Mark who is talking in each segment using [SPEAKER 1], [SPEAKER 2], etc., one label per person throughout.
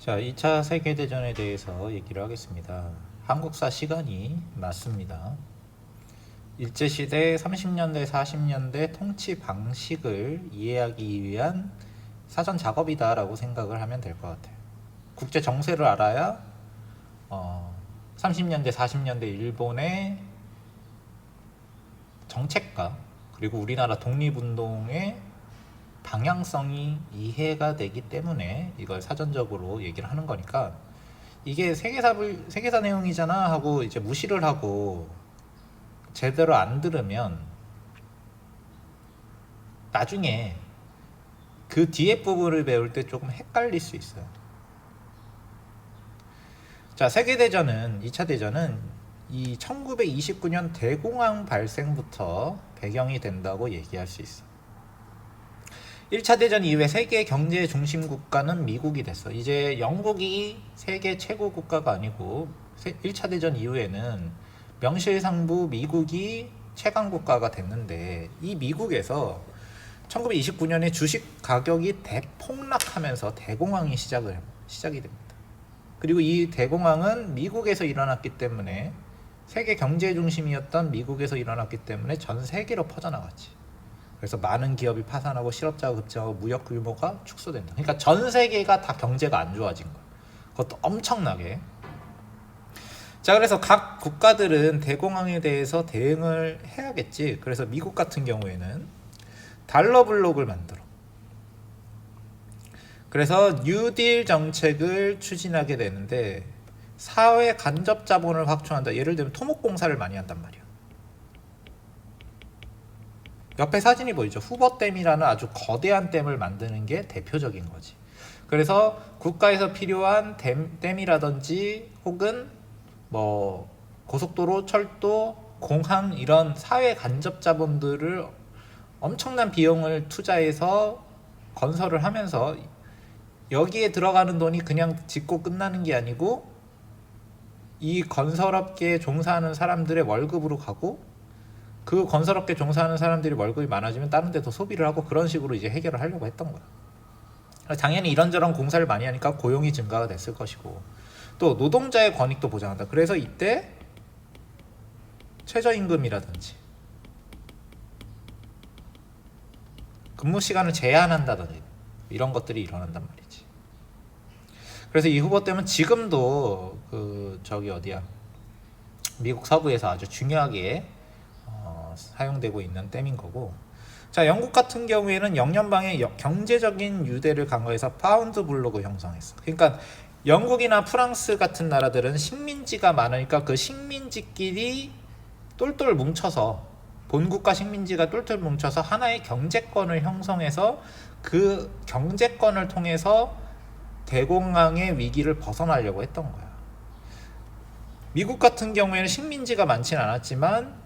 [SPEAKER 1] 자, 2차 세계대전에 대해서 얘기를 하겠습니다. 한국사 시간이 맞습니다. 일제시대 30년대, 40년대 통치 방식을 이해하기 위한 사전 작업이다라고 생각을 하면 될 것 같아요. 국제 정세를 알아야 30년대, 40년대 일본의 정책과 그리고 우리나라 독립운동의 방향성이 이해가 되기 때문에 이걸 사전적으로 얘기를 하는 거니까, 이게 세계사 내용이잖아 하고 이제 무시를 하고 제대로 안 들으면 나중에 그 뒤에 부분을 배울 때 조금 헷갈릴 수 있어요. 자, 세계대전은 2차 대전은 이 1929년 대공황 발생부터 배경이 된다고 얘기할 수 있어. 1차 대전 이후에 세계 경제 중심 국가는 미국이 됐어. 이제 영국이 세계 최고 국가가 아니고 1차 대전 이후에는 명실상부 미국이 최강 국가가 됐는데, 이 미국에서 1929년에 주식 가격이 대폭락하면서 대공황이 시작이 됩니다. 그리고 이 대공황은 미국에서 일어났기 때문에, 세계 경제 중심이었던 미국에서 일어났기 때문에 전 세계로 퍼져나갔지. 그래서 많은 기업이 파산하고 실업자가 급증하고 무역 규모가 축소된다. 그러니까 전 세계가 다 경제가 안 좋아진 거야. 그것도 엄청나게. 자, 그래서 각 국가들은 대공황에 대해서 대응을 해야겠지. 그래서 미국 같은 경우에는 달러 블록을 만들어. 그래서 뉴딜 정책을 추진하게 되는데, 사회 간접 자본을 확충한다. 예를 들면 토목공사를 많이 한단 말이야. 옆에 사진이 보이죠? 후버댐이라는 아주 거대한 댐을 만드는 게 대표적인 거지. 그래서 국가에서 필요한 댐이라든지 혹은 뭐 고속도로, 철도, 공항 이런 사회 간접 자본들을 엄청난 비용을 투자해서 건설을 하면서, 여기에 들어가는 돈이 그냥 짓고 끝나는 게 아니고 이 건설업계에 종사하는 사람들의 월급으로 가고, 그 건설업계 종사하는 사람들이 월급이 많아지면 다른 데 더 소비를 하고, 그런 식으로 이제 해결을 하려고 했던 거야. 당연히 이런저런 공사를 많이 하니까 고용이 증가가 됐을 것이고, 또 노동자의 권익도 보장한다. 그래서 이때 최저임금이라든지 근무 시간을 제한한다든지 이런 것들이 일어난단 말이지. 그래서 이 후보 때문에 지금도 미국 서부에서 아주 중요하게 사용되고 있는 댐인 거고. 자, 영국 같은 경우에는 영연방의 경제적인 유대를 강화해서 파운드 블록을 형성했어. 그러니까 영국이나 프랑스 같은 나라들은 식민지가 많으니까 그 식민지끼리 똘똘 뭉쳐서, 본국가 식민지가 똘똘 뭉쳐서 하나의 경제권을 형성해서 그 경제권을 통해서 대공황의 위기를 벗어나려고 했던 거야. 미국 같은 경우에는 식민지가 많지는 않았지만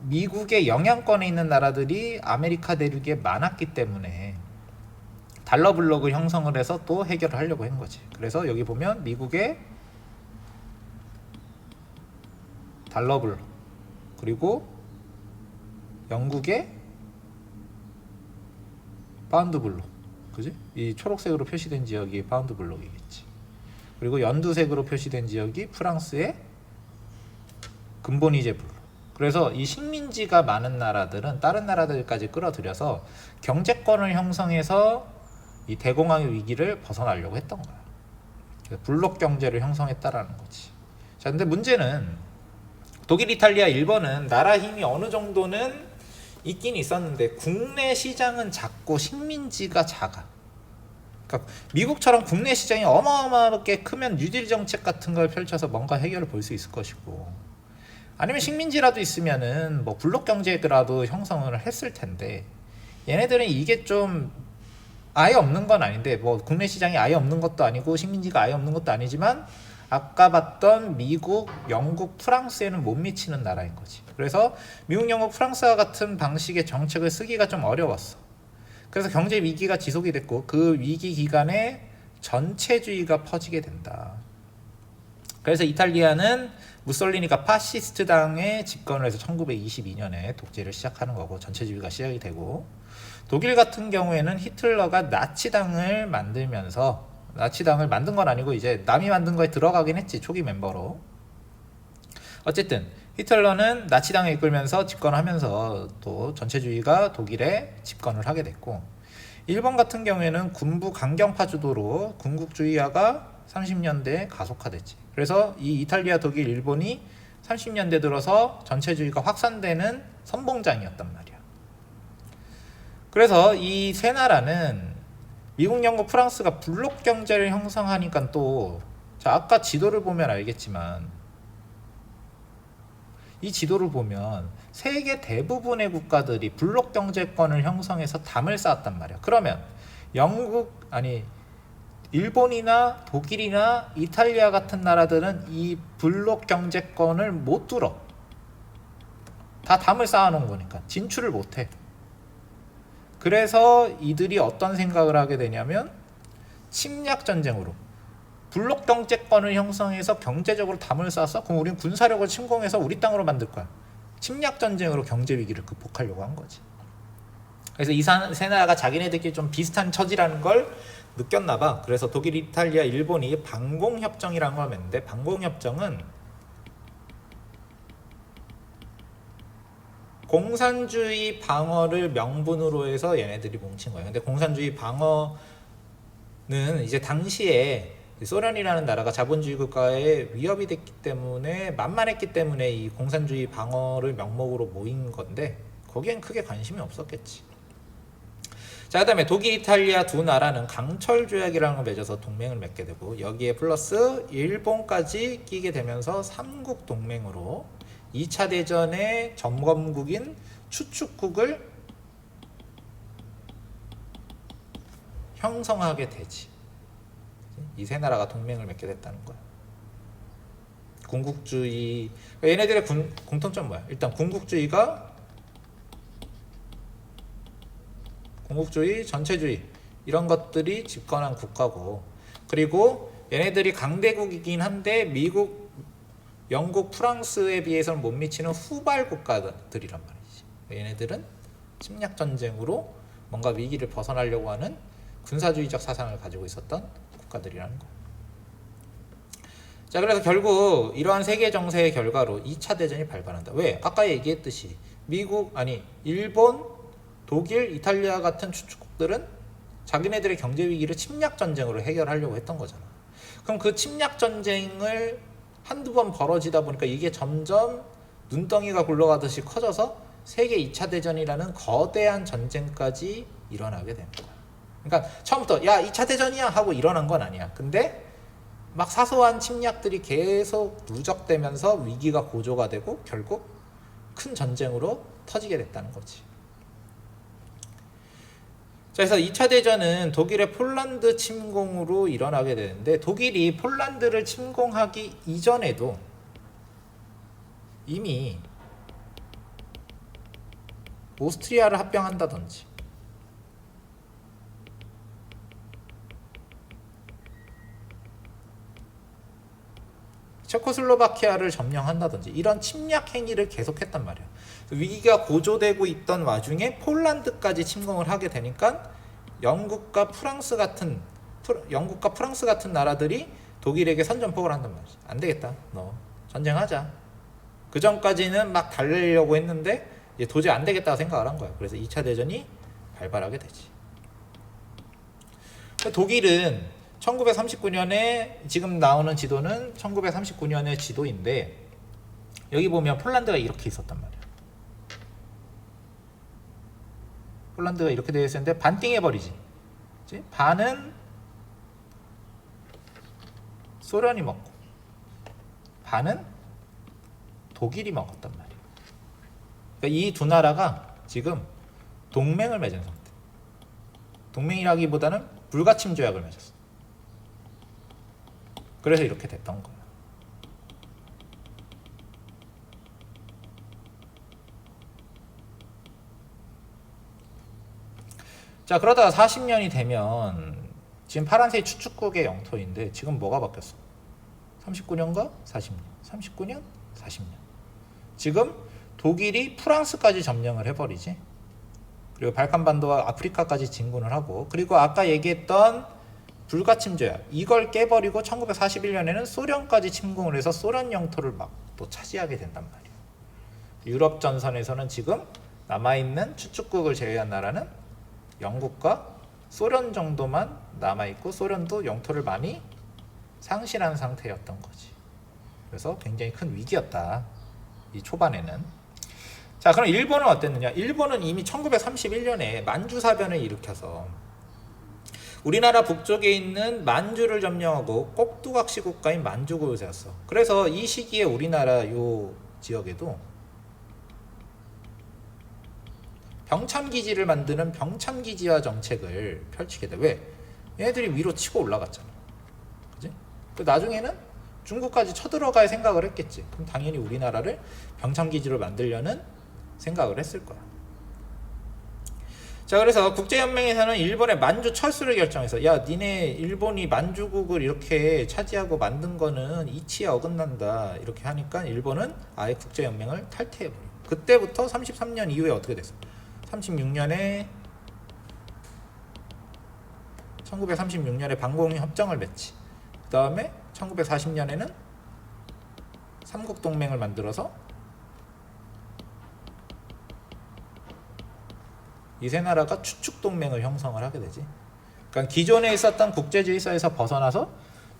[SPEAKER 1] 미국의 영향권에 있는 나라들이 아메리카 대륙에 많았기 때문에 달러 블록을 형성을 해서 또 해결을 하려고 한 거지. 그래서 여기 보면 미국의 달러 블록, 그리고 영국의 파운드 블록, 그지? 이 초록색으로 표시된 지역이 파운드 블록이겠지. 그리고 연두색으로 표시된 지역이 프랑스의 근본이제 블록. 그래서 이 식민지가 많은 나라들은 다른 나라들까지 끌어들여서 경제권을 형성해서 이 대공황의 위기를 벗어나려고 했던 거야. 블록 경제를 형성했다라는 거지. 자, 근데 문제는 독일, 이탈리아, 일본은 나라 힘이 어느 정도는 있긴 있었는데 국내 시장은 작고 식민지가 작아. 그러니까 미국처럼 국내 시장이 어마어마하게 크면 뉴딜 정책 같은 걸 펼쳐서 뭔가 해결을 볼 수 있을 것이고, 아니면 식민지라도 있으면은 뭐 블록 경제라도 형성을 했을 텐데, 얘네들은 이게 좀 아예 없는 건 아닌데, 뭐 국내 시장이 아예 없는 것도 아니고 식민지가 아예 없는 것도 아니지만 아까 봤던 미국, 영국, 프랑스에는 못 미치는 나라인 거지. 그래서 미국, 영국, 프랑스와 같은 방식의 정책을 쓰기가 좀 어려웠어. 그래서 경제 위기가 지속이 됐고, 그 위기 기간에 전체주의가 퍼지게 된다. 그래서 이탈리아는 무솔리니가 파시스트 당의 집권을 해서 1922년에 독재를 시작하는 거고, 전체주의가 시작이 되고, 독일 같은 경우에는 히틀러가 나치당을 만들면서 나치당을 만든 건 아니고 이제 남이 만든 거에 들어가긴 했지, 초기 멤버로. 어쨌든 히틀러는 나치당을 이끌면서 집권하면서 또 전체주의가 독일에 집권을 하게 됐고, 일본 같은 경우에는 군부 강경파 주도로 군국주의화가 30년대에 가속화됐지. 그래서 이 이탈리아, 독일, 일본이 30년대 들어서 전체주의가 확산되는 선봉장이었단 말이야. 그래서 이 세 나라는 미국, 영국, 프랑스가 블록 경제를 형성하니까 또, 자, 아까 지도를 보면 알겠지만 이 지도를 보면 세계 대부분의 국가들이 블록 경제권을 형성해서 담을 쌓았단 말이야. 그러면 일본이나 독일이나 이탈리아 같은 나라들은 이 블록 경제권을 못 뚫어. 다 담을 쌓아놓은 거니까 진출을 못해. 그래서 이들이 어떤 생각을 하게 되냐면 침략 전쟁으로 블록 경제권을 형성해서 경제적으로 담을 쌓았어? 그럼 우린 군사력을 침공해서 우리 땅으로 만들 거야. 침략 전쟁으로 경제 위기를 극복하려고 한 거지. 그래서 이 세 나라가 자기네들끼리 좀 비슷한 처지라는 걸 느꼈나 봐. 그래서 독일, 이탈리아, 일본이 방공협정이라는 걸 맺는데, 방공협정은 공산주의 방어를 명분으로 해서 얘네들이 뭉친 거예요. 근데 공산주의 방어는 이제 당시에 소련이라는 나라가 자본주의 국가에 위협이 됐기 때문에, 만만했기 때문에 이 공산주의 방어를 명목으로 모인 건데 거기엔 크게 관심이 없었겠지. 자, 그 다음에 독일, 이탈리아 두 나라는 강철 조약이라는 걸 맺어서 동맹을 맺게 되고, 여기에 플러스 일본까지 끼게 되면서 삼국 동맹으로 2차 대전의 점검국인 추축국을 형성하게 되지. 이 세 나라가 동맹을 맺게 됐다는 거야. 군국주의, 얘네들의 공통점 뭐야? 일단 군국주의, 전체주의 이런 것들이 집권한 국가고, 그리고 얘네들이 강대국이긴 한데 미국, 영국, 프랑스에 비해서는 못 미치는 후발 국가들이란 말이지. 얘네들은 침략 전쟁으로 뭔가 위기를 벗어나려고 하는 군사주의적 사상을 가지고 있었던 국가들이라는 거. 자, 그래서 결국 이러한 세계 정세의 결과로 2차 대전이 발발한다. 왜? 아까 얘기했듯이 일본, 독일, 이탈리아 같은 추축국들은 자기네들의 경제 위기를 침략 전쟁으로 해결하려고 했던 거잖아. 그럼 그 침략 전쟁을 한두 번 벌어지다 보니까 이게 점점 눈덩이가 굴러가듯이 커져서 세계 2차 대전이라는 거대한 전쟁까지 일어나게 되는 거야. 그러니까 처음부터 야 2차 대전이야 하고 일어난 건 아니야. 근데 막 사소한 침략들이 계속 누적되면서 위기가 고조가 되고 결국 큰 전쟁으로 터지게 됐다는 거지. 자, 그래서 2차 대전은 독일의 폴란드 침공으로 일어나게 되는데, 독일이 폴란드를 침공하기 이전에도 이미 오스트리아를 합병한다든지 체코슬로바키아를 점령한다든지 이런 침략 행위를 계속했단 말이야. 위기가 고조되고 있던 와중에 폴란드까지 침공을 하게 되니까 영국과 프랑스 같은 나라들이 독일에게 선전포고를 한단 말이지. 안 되겠다, 너 전쟁하자. 그 전까지는 막 달래려고 했는데 이제 도저히 안 되겠다고 생각을 한 거야. 그래서 2차 대전이 발발하게 되지. 독일은 1939년에, 지금 나오는 지도는 1939년의 지도인데, 여기 보면 폴란드가 이렇게 있었단 말이야. 폴란드가 이렇게 되어 있었는데 반띵해버리지. 그치? 반은 소련이 먹고 반은 독일이 먹었단 말이야. 그러니까 이 두 나라가 지금 동맹을 맺은 상태. 동맹이라기보다는 불가침 조약을 맺었어. 그래서 이렇게 됐던 거야. 자, 그러다가 40년이 되면 지금 파란색이 추축국의 영토인데 지금 뭐가 바뀌었어? 39년과 40년, 39년, 40년. 지금 독일이 프랑스까지 점령을 해버리지. 그리고 발칸반도와 아프리카까지 진군을 하고, 그리고 아까 얘기했던 불가침 조약 이걸 깨버리고 1941년에는 소련까지 침공을 해서 소련 영토를 막 또 차지하게 된단 말이에요. 유럽 전선에서는 지금 남아있는 추축국을 제외한 나라는 영국과 소련 정도만 남아있고 소련도 영토를 많이 상실한 상태였던 거지. 그래서 굉장히 큰 위기였다. 이 초반에는. 자, 그럼 일본은 어땠느냐? 일본은 이미 1931년에 만주사변을 일으켜서 우리나라 북쪽에 있는 만주를 점령하고 꼭두각시 국가인 만주국을 세웠어. 그래서 이 시기에 우리나라 요 지역에도 병참기지를 만드는 병참기지화 정책을 펼치게 돼. 왜? 얘네들이 위로 치고 올라갔잖아. 그지? 그 나중에는 중국까지 쳐들어갈 생각을 했겠지. 그럼 당연히 우리나라를 병참기지로 만들려는 생각을 했을 거야. 자, 그래서 국제연맹에서는 일본의 만주 철수를 결정해서 야, 니네 일본이 만주국을 이렇게 차지하고 만든 거는 이치에 어긋난다 이렇게 하니까 일본은 아예 국제연맹을 탈퇴해버려. 그때부터 33년 이후에 어떻게 됐어? 1936년에 방공협정을 맺지. 그 다음에 1940년에는 삼국동맹을 만들어서 이 세 나라가 추축동맹을 형성을 하게 되지. 그러니까 기존에 있었던 국제질서에서 벗어나서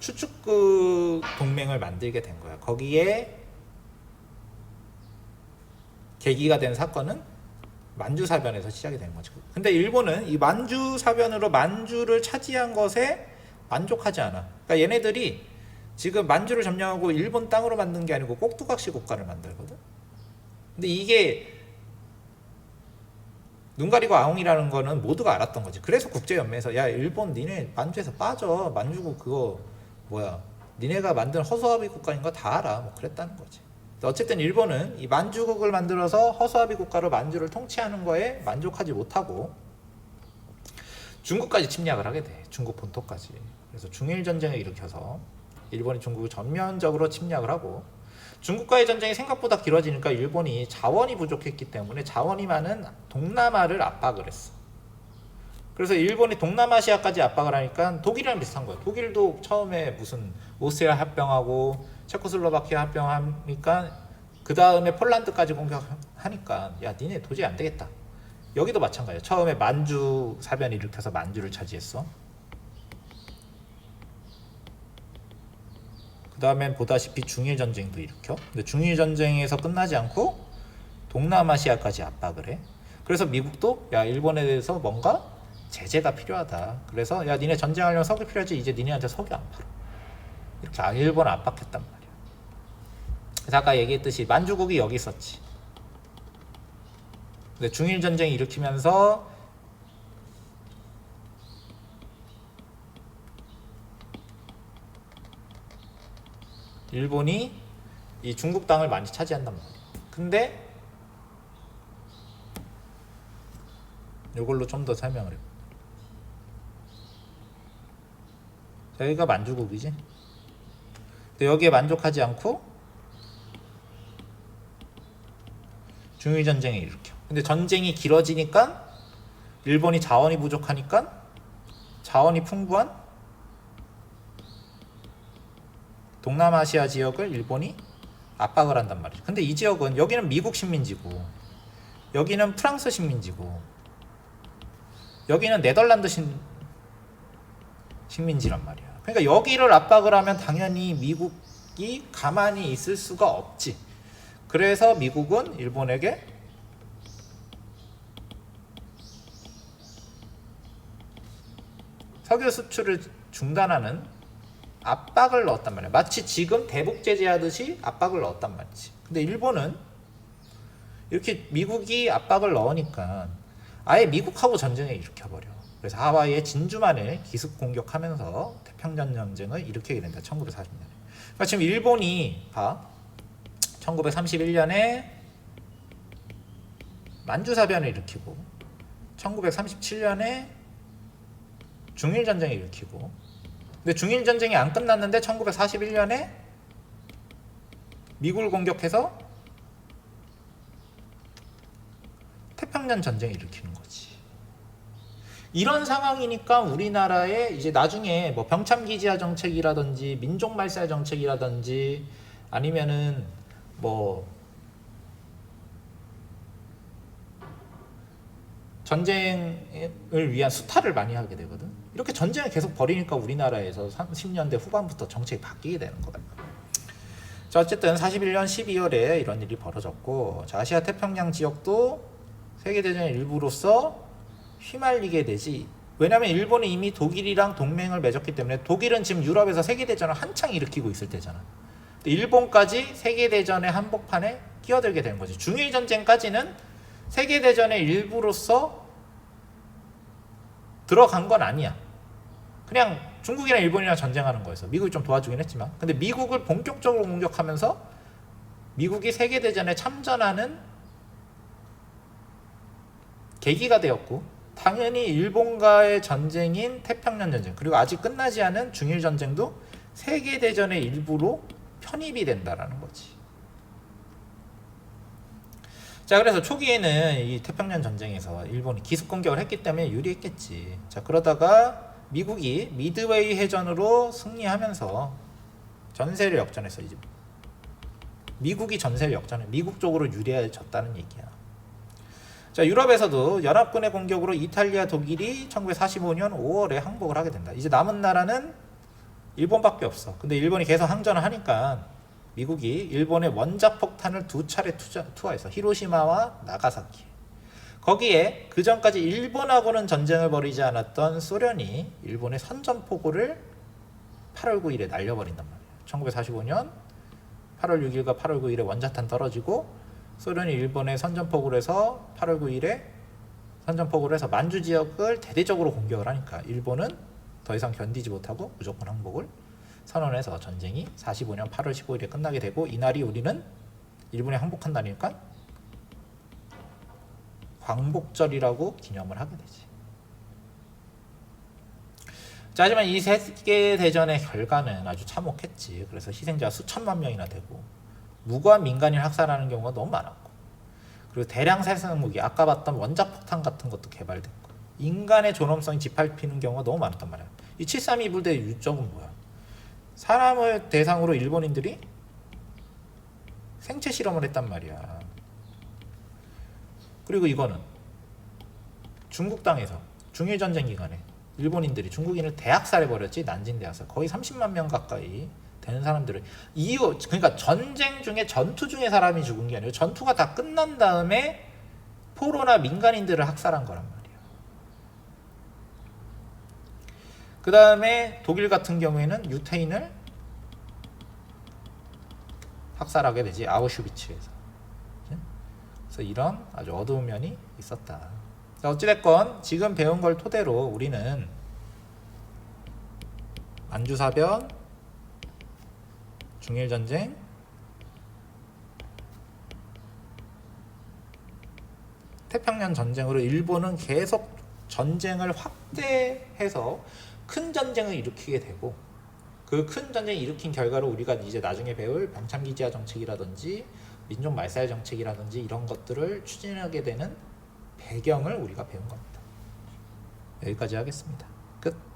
[SPEAKER 1] 추축국 동맹을 만들게 된 거야. 거기에 계기가 된 사건은 만주사변에서 시작이 된 거죠. 근데 일본은 이 만주사변으로 만주를 차지한 것에 만족하지 않아. 그러니까 얘네들이 지금 만주를 점령하고 일본 땅으로 만든 게 아니고 꼭두각시 국가를 만들거든. 근데 이게 눈 가리고 아웅이라는 거는 모두가 알았던 거지. 그래서 국제연맹에서 야, 일본 니네 만주에서 빠져. 만주국 그거 뭐야, 니네가 만든 허수아비 국가인 거 다 알아. 뭐 그랬다는 거지. 어쨌든 일본은 이 만주국을 만들어서 허수아비 국가로 만주를 통치하는 거에 만족하지 못하고 중국까지 침략을 하게 돼. 중국 본토까지. 그래서 중일 전쟁을 일으켜서 일본이 중국을 전면적으로 침략을 하고, 중국과의 전쟁이 생각보다 길어지니까 일본이 자원이 부족했기 때문에 자원이 많은 동남아를 압박을 했어. 그래서 일본이 동남아시아까지 압박을 하니까 독일이랑 비슷한 거야. 독일도 처음에 무슨 오스트리아 합병하고 체코슬로바키아 합병하니까 그 다음에 폴란드까지 공격하니까 야, 니네 도저히 안 되겠다. 여기도 마찬가지야. 처음에 만주 사변을 일으켜서 만주를 차지했어. 그 다음엔 보다시피 중일전쟁도 일으켜. 근데 중일전쟁에서 끝나지 않고 동남아시아까지 압박을 해. 그래서 미국도 야, 일본에 대해서 뭔가 제재가 필요하다. 그래서 야, 니네 전쟁하려면 석유 필요하지. 이제 니네한테 석유 안 팔아. 이렇게 일본을 압박했단 말이야. 그래서 아까 얘기했듯이 만주국이 여기 있었지. 근데 중일전쟁이 일으키면서 일본이 이 중국 땅을 많이 차지한단 말이야. 근데 이걸로 좀 더 설명을 해. 여기가 만주국이지. 근데 여기에 만족하지 않고 중일전쟁을 일으켜. 근데 전쟁이 길어지니까 일본이 자원이 부족하니까 자원이 풍부한 동남아시아 지역을 일본이 압박을 한단 말이죠. 근데 이 지역은 여기는 미국 식민지고 여기는 프랑스 식민지고 여기는 네덜란드 식민지란 말이야. 그러니까 여기를 압박을 하면 당연히 미국이 가만히 있을 수가 없지. 그래서 미국은 일본에게 석유 수출을 중단하는 압박을 넣었단 말이야. 마치 지금 대북 제재하듯이 압박을 넣었단 말이지. 근데 일본은 이렇게 미국이 압박을 넣으니까 아예 미국하고 전쟁을 일으켜버려. 그래서 하와이의 진주만을 기습 공격하면서 태평양 전쟁을 일으키게 된다. 1940년에. 그러니까 지금 일본이 1931년에 만주사변을 일으키고 1937년에 중일전쟁을 일으키고, 근데 중일전쟁이 안 끝났는데 1941년에 미국을 공격해서 태평양 전쟁을 일으키는 거지. 이런 상황이니까 우리나라에 이제 나중에 뭐 병참기지화 정책이라든지 민족말살 정책이라든지 아니면은 뭐 전쟁을 위한 수탈을 많이 하게 되거든. 이렇게 전쟁을 계속 벌이니까 우리나라에서 30년대 후반부터 정책이 바뀌게 되는 거예요. 자, 어쨌든 41년 12월에 이런 일이 벌어졌고, 자, 아시아 태평양 지역도 세계대전의 일부로서 휘말리게 되지. 왜냐면 일본은 이미 독일이랑 동맹을 맺었기 때문에 독일은 지금 유럽에서 세계대전을 한창 일으키고 있을 때잖아. 일본까지 세계대전의 한복판에 끼어들게 되는 거지. 중일전쟁까지는 세계대전의 일부로서 들어간 건 아니야. 그냥 중국이랑 일본이랑 전쟁하는 거였어. 미국이 좀 도와주긴 했지만. 근데 미국을 본격적으로 공격하면서 미국이 세계대전에 참전하는 계기가 되었고, 당연히 일본과의 전쟁인 태평양 전쟁, 그리고 아직 끝나지 않은 중일 전쟁도 세계대전의 일부로 편입이 된다라는 거지. 자, 그래서 초기에는 이 태평양 전쟁에서 일본이 기습 공격을 했기 때문에 유리했겠지. 자, 그러다가 미국이 미드웨이 해전으로 승리하면서 전세를 역전했어. 이제 미국이 전세를 역전해 미국 쪽으로 유리해졌다는 얘기야. 자, 유럽에서도 연합군의 공격으로 이탈리아, 독일이 1945년 5월에 항복을 하게 된다. 이제 남은 나라는 일본밖에 없어. 근데 일본이 계속 항전을 하니까 미국이 일본의 원자폭탄을 2차례 투하해서 히로시마와 나가사키. 거기에 그 전까지 일본하고는 전쟁을 벌이지 않았던 소련이 일본의 선전포고를 8월 9일에 날려버린단 말이에요. 1945년 8월 6일과 8월 9일에 원자탄 떨어지고 소련이 일본의 선전포고를 해서 8월 9일에 선전포고를 해서 만주 지역을 대대적으로 공격을 하니까 일본은 더 이상 견디지 못하고 무조건 항복을 선언해서 전쟁이 45년 8월 15일에 끝나게 되고, 이날이 우리는 일본이 항복한 날이니까 광복절이라고 기념을 하게 되지. 자, 하지만 이 세계대전의 결과는 아주 참혹했지. 그래서 희생자가 수천만 명이나 되고 무고한 민간인 학살하는 경우가 너무 많았고, 그리고 대량 살상 무기, 아까 봤던 원자폭탄 같은 것도 개발됐고, 인간의 존엄성이 짓밟히는 경우가 너무 많았단 말이야. 이 7.32 부대의 유적은 뭐야? 사람을 대상으로 일본인들이 생체 실험을 했단 말이야. 그리고 이거는 중국 땅에서 중일전쟁 기간에 일본인들이 중국인을 대학살해버렸지. 난징 대학살. 거의 30만 명 가까이 되는 사람들을 그러니까 전쟁 중에, 전투 중에 사람이 죽은 게 아니고 전투가 다 끝난 다음에 포로나 민간인들을 학살한 거란 말이야. 그 다음에 독일 같은 경우에는 유태인을 학살하게 되지. 아우슈비츠에서. 그래서 이런 아주 어두운 면이 있었다. 어찌됐건 지금 배운 걸 토대로 우리는 만주사변, 중일전쟁, 태평양 전쟁으로 일본은 계속 전쟁을 확대해서 큰 전쟁을 일으키게 되고, 그 큰 전쟁을 일으킨 결과로 우리가 이제 나중에 배울 병참기지화 정책이라든지 민족 말살 정책이라든지 이런 것들을 추진하게 되는 배경을 우리가 배운 겁니다. 여기까지 하겠습니다. 끝.